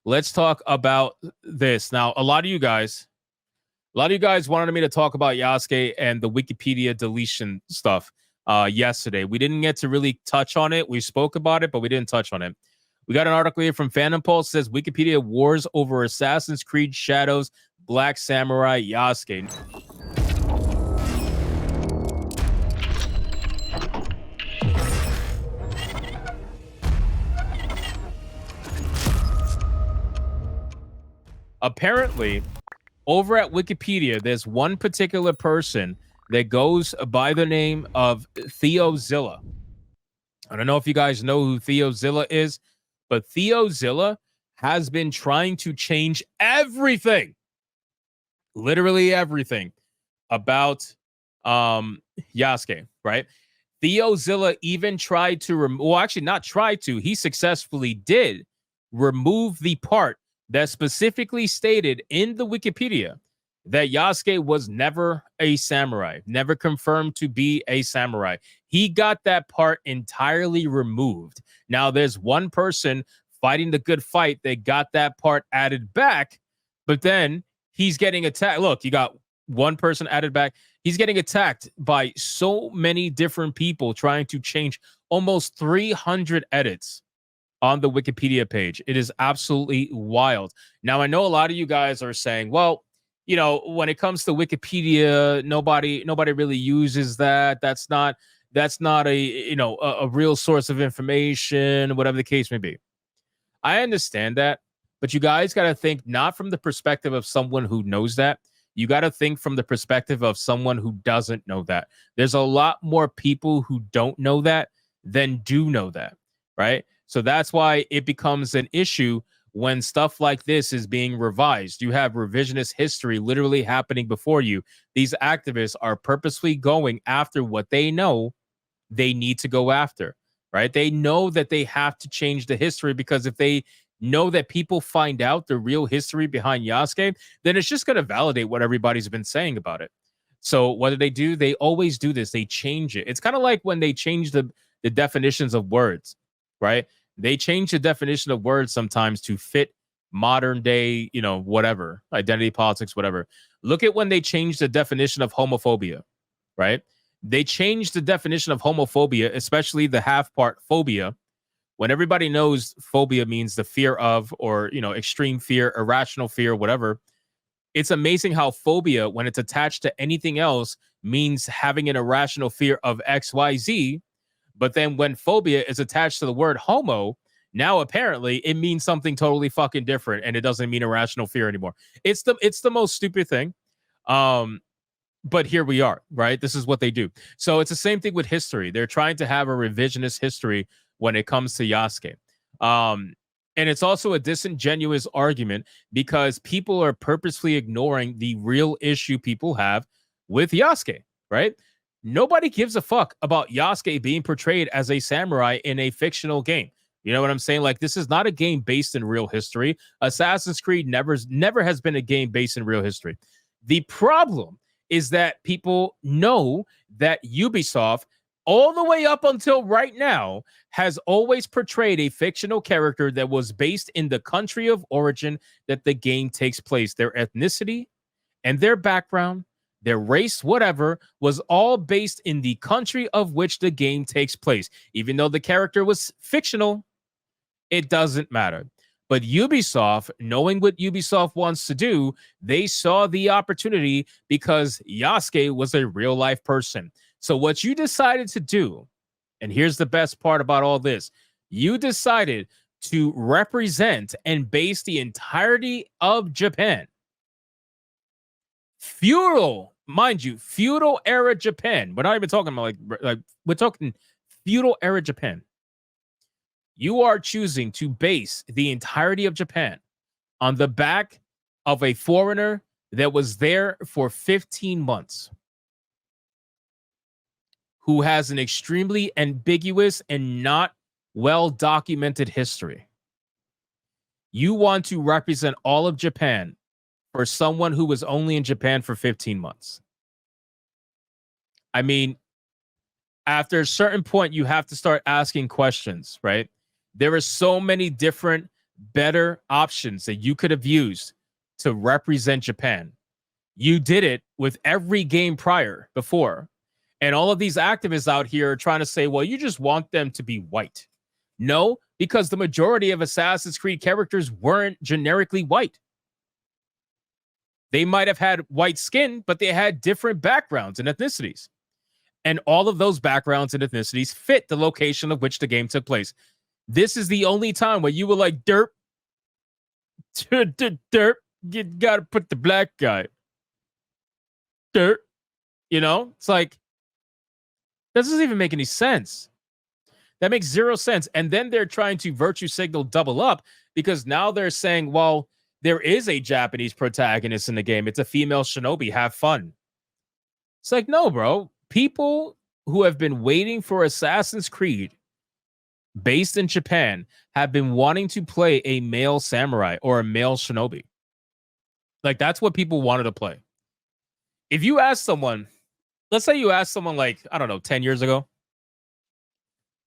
let's talk about this. Now, a lot of you guys wanted me to talk about Yasuke and the Wikipedia deletion stuff yesterday. We didn't get to really touch on it. We spoke about it, but we didn't touch on it. We got an article here from Phantom Pulse, says Wikipedia wars over Assassin's Creed Shadows Black Samurai Yasuke. Apparently, over at Wikipedia, there's one particular person that goes by the name of Theozilla. I don't know if you guys know who Theozilla is, but Theozilla has been trying to change everything, literally everything, about Yasuke, right? Theozilla even tried to he successfully did remove the part that specifically stated in the Wikipedia that Yasuke was never a samurai, never confirmed to be a samurai. He got that part entirely removed. Now, there's one person fighting the good fight that got that part added back, but then he's getting attacked. Look, you got one person added back. He's getting attacked by so many different people trying to change almost 300 edits on the Wikipedia page. It is absolutely wild. Now, I know a lot of you guys are saying, well, you know, when it comes to Wikipedia, nobody really uses that. That's not a real source of information, whatever the case may be. I understand that, but you guys got to think not from the perspective of someone who knows that. You got to think from the perspective of someone who doesn't know that. There's a lot more people who don't know that than do know that, right? So that's why it becomes an issue when stuff like this is being revised. You have revisionist history literally happening before you. These activists are purposely going after what they know they need to go after, right? They know that they have to change the history, because if they know that people find out the real history behind Yasuke, then it's just going to validate what everybody's been saying about it. So what do? They always do this. They change it. It's kind of like when they change the definitions of words, right? They change the definition of words sometimes to fit modern day, whatever, identity politics, whatever. Look at when they changed the definition of homophobia, right? They changed the definition of homophobia, especially the half part phobia, when everybody knows phobia means the fear of, or, extreme fear, irrational fear, whatever. It's amazing how phobia, when it's attached to anything else, means having an irrational fear of XYZ. But then when phobia is attached to the word homo, now apparently it means something totally fucking different, and it doesn't mean irrational fear anymore. It's the most stupid thing. But here we are, right? This is what they do. So it's the same thing with history. They're trying to have a revisionist history when it comes to Yasuke. And it's also a disingenuous argument, because people are purposely ignoring the real issue people have with Yasuke, right? Nobody gives a fuck about Yasuke being portrayed as a samurai in a fictional game. You know what I'm saying? Like, this is not a game based in real history. Assassin's Creed never has been a game based in real history. The problem is that people know that Ubisoft, all the way up until right now, has always portrayed a fictional character that was based in the country of origin that the game takes place. Their ethnicity and their background, their race, whatever, was all based in the country of which the game takes place. Even though the character was fictional, it doesn't matter. But Ubisoft, knowing what Ubisoft wants to do, they saw the opportunity because Yasuke was a real-life person. So what you decided to do, and here's the best part about all this, you decided to represent and base the entirety of Japan. Feudal, mind you, feudal era Japan. We're not even talking about like we're talking feudal era Japan. You are choosing to base the entirety of Japan on the back of a foreigner that was there for 15 months, who has an extremely ambiguous and not well-documented history. You want to represent all of Japan for someone who was only in Japan for 15 months. I mean, after a certain point, you have to start asking questions, right? There are so many different better options that you could have used to represent Japan. You did it with every game before. And all of these activists out here are trying to say, well, you just want them to be white. No, because the majority of Assassin's Creed characters weren't generically white. They might have had white skin, but they had different backgrounds and ethnicities. And all of those backgrounds and ethnicities fit the location of which the game took place. This is the only time where you were like, derp, derp, you gotta put the black guy. Dirt. You know, it's like, that doesn't even make any sense. That makes zero sense. And then they're trying to virtue signal double up because now they're saying, well, there is a Japanese protagonist in the game. It's a female shinobi. Have fun. It's like, no, bro. People who have been waiting for Assassin's Creed based in Japan have been wanting to play a male samurai or a male shinobi. Like, that's what people wanted to play. If you ask someone, let's say you ask someone like, I don't know, 10 years ago,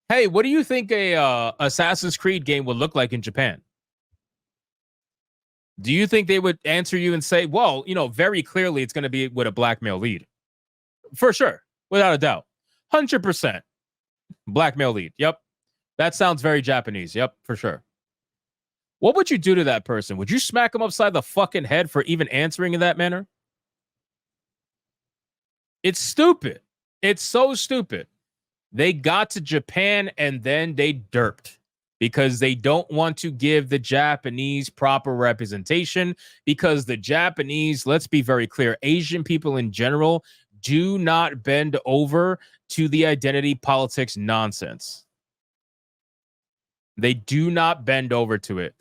hey, what do you think a Assassin's Creed game would look like in Japan? Do you think they would answer you and say, well, you know, very clearly it's going to be with a black male lead? For sure. Without a doubt. 100%. Black male lead. Yep. That sounds very Japanese. Yep, for sure. What would you do to that person? Would you smack them upside the fucking head for even answering in that manner? It's stupid. It's so stupid. They got to Japan and then they derped because they don't want to give the Japanese proper representation because the Japanese, let's be very clear, Asian people in general do not bend over to the identity politics nonsense. They do not bend over to it.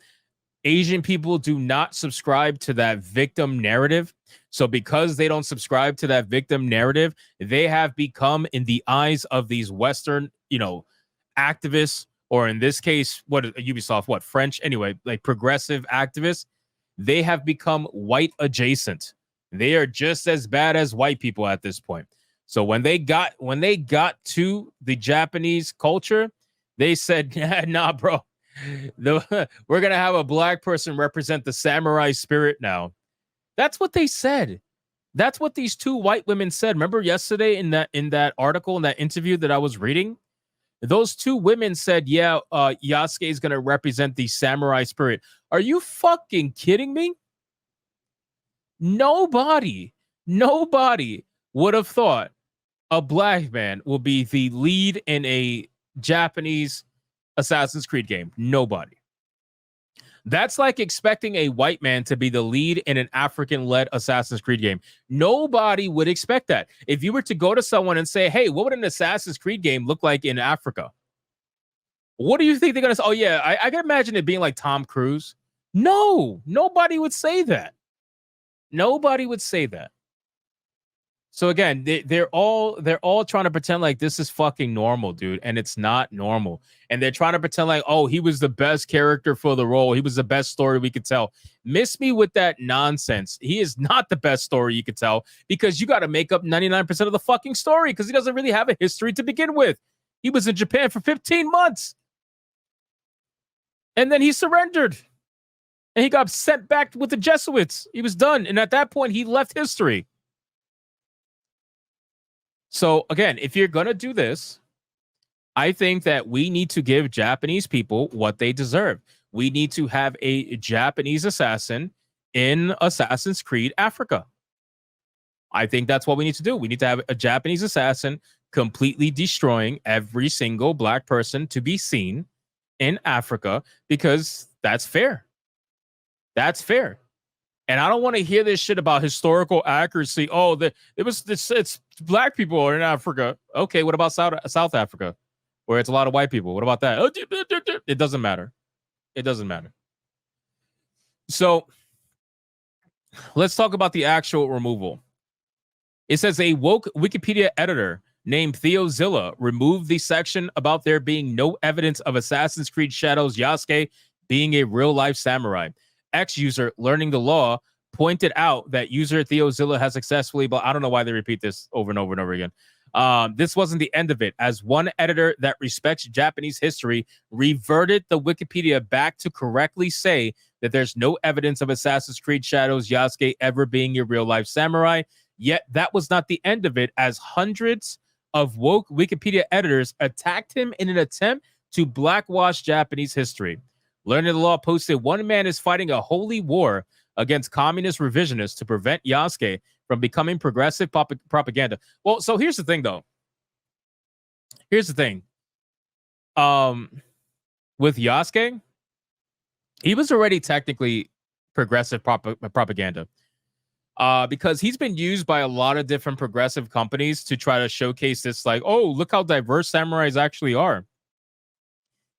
Asian people do not subscribe to that victim narrative. So because they don't subscribe to that victim narrative, they have become, in the eyes of these Western, you know, activists, or in this case, Ubisoft, French, anyway, like progressive activists, they have become white adjacent. They are just as bad as white people at this point. So when they got to the Japanese culture, they said, nah, bro, we're going to have a black person represent the samurai spirit now. That's what they said. That's what these two white women said. Remember yesterday in that article, in that interview that I was reading? Those two women said, yeah, Yasuke is going to represent the samurai spirit. Are you fucking kidding me? Nobody would have thought a black man will be the lead in a Japanese Assassin's Creed game. Nobody. That's like expecting a white man to be the lead in an African-led Assassin's Creed game. Nobody would expect that. If you were to go to someone and say, hey, what would an Assassin's Creed game look like in Africa? What do you think they're going to say? Oh, yeah, I can imagine it being like Tom Cruise. No, nobody would say that. Nobody would say that. So again, they're all trying to pretend like this is fucking normal, dude, and it's not normal. And they're trying to pretend like, oh, he was the best character for the role. He was the best story we could tell. Miss me with that nonsense. He is not the best story you could tell because you got to make up 99% of the fucking story because he doesn't really have a history to begin with. He was in Japan for 15 months. And then he surrendered. And he got sent back with the Jesuits. He was done. And at that point, he left history. So again, if you're going to do this, I think that we need to give Japanese people what they deserve. We need to have a Japanese assassin in Assassin's Creed Africa. I think that's what we need to do. We need to have a Japanese assassin completely destroying every single black person to be seen in Africa because that's fair. That's fair. And I don't want to hear this shit about historical accuracy. Oh, it's black people are in Africa. Okay, what about South Africa, where it's a lot of white people? What about that? It doesn't matter. It doesn't matter. So let's talk about the actual removal. It says a woke Wikipedia editor named Theo Zilla removed the section about there being no evidence of Assassin's Creed Shadows Yasuke being a real-life samurai. Ex-user learning the law pointed out that user Theo Zilla has successfully, but I don't know why they repeat this over and over and over again, This wasn't the end of it, as one editor that respects Japanese history reverted the Wikipedia back to correctly say that there's no evidence of Assassin's Creed Shadows Yasuke ever being a real-life samurai. Yet that was not the end of it, as hundreds of woke Wikipedia editors attacked him in an attempt to blackwash Japanese history. Learning the Law posted, one man is fighting a holy war against communist revisionists to prevent Yasuke from becoming progressive propaganda. Well, so here's the thing, though. Here's the thing. With Yasuke, he was already technically progressive propaganda. Because he's been used by a lot of different progressive companies to try to showcase this, like, oh, look how diverse samurais actually are.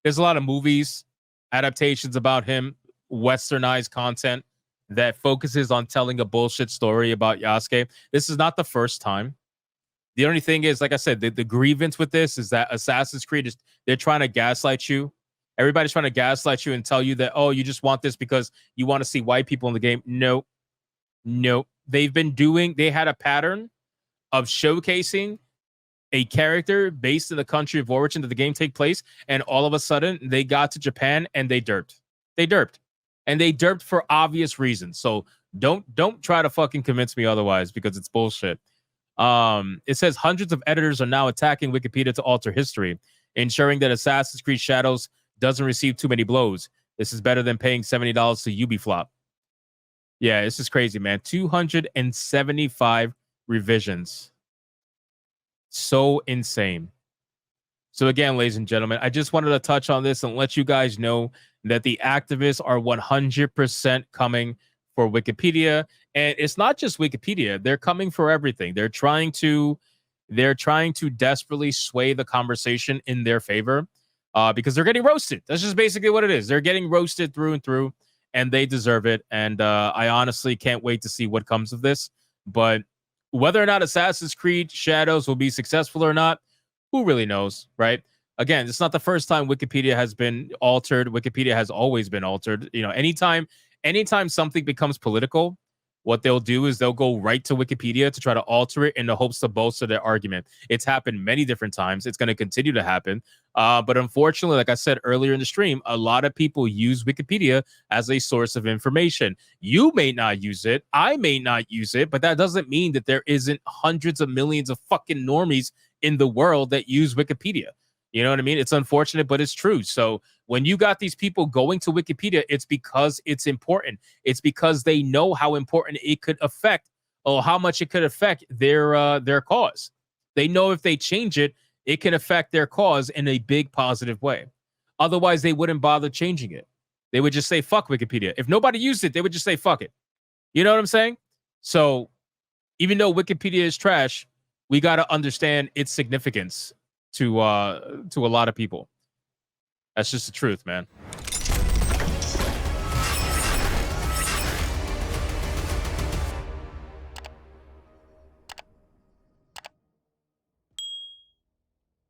There's a lot of movies, adaptations about him, westernized content that focuses on telling a bullshit story about Yasuke. This is not the first time. The only thing is, like I said, the grievance with this is that Assassin's Creed they're trying to gaslight you. Everybody's trying to gaslight you and tell you that, oh, you just want this because you want to see white people in the game. No. They had a pattern of showcasing a character based in the country of origin that the game take place, and all of a sudden they got to Japan and they derped. And they derped for obvious reasons. So don't try to fucking convince me otherwise, because it's bullshit. It says hundreds of editors are now attacking Wikipedia to alter history, ensuring that Assassin's Creed Shadows doesn't receive too many blows. This is better than paying $70 to Ubisoft. Yeah, this is crazy, man. 275 revisions. So insane. So again, ladies and gentlemen, I just wanted to touch on this and let you guys know that the activists are 100% coming for Wikipedia. And it's not just Wikipedia. They're coming for everything. They're trying to desperately sway the conversation in their favor because they're getting roasted. That's just basically what it is. They're getting roasted through and through, and they deserve it. And I honestly can't wait to see what comes of this. But whether or not Assassin's Creed Shadows will be successful or not, who really knows, right? Again, it's not the first time Wikipedia has been altered. Wikipedia has always been altered. You know, anytime something becomes political, what they'll do is they'll go right to Wikipedia to try to alter it in the hopes to bolster their argument. It's happened many different times. It's going to continue to happen. But unfortunately, like I said earlier in the stream, a lot of people use Wikipedia as a source of information. You may not use it. I may not use it, but that doesn't mean that there isn't hundreds of millions of fucking normies in the world that use Wikipedia. You know what I mean? It's unfortunate, but it's true. So when you got these people going to Wikipedia, it's because it's important. It's because they know how important it could affect, or how much it could affect their cause. They know if they change it, it can affect their cause in a big positive way. Otherwise, they wouldn't bother changing it. They would just say, fuck Wikipedia. If nobody used it, they would just say, fuck it. You know what I'm saying? So even though Wikipedia is trash, we got to understand its significance to a lot of people. That's just the truth, man.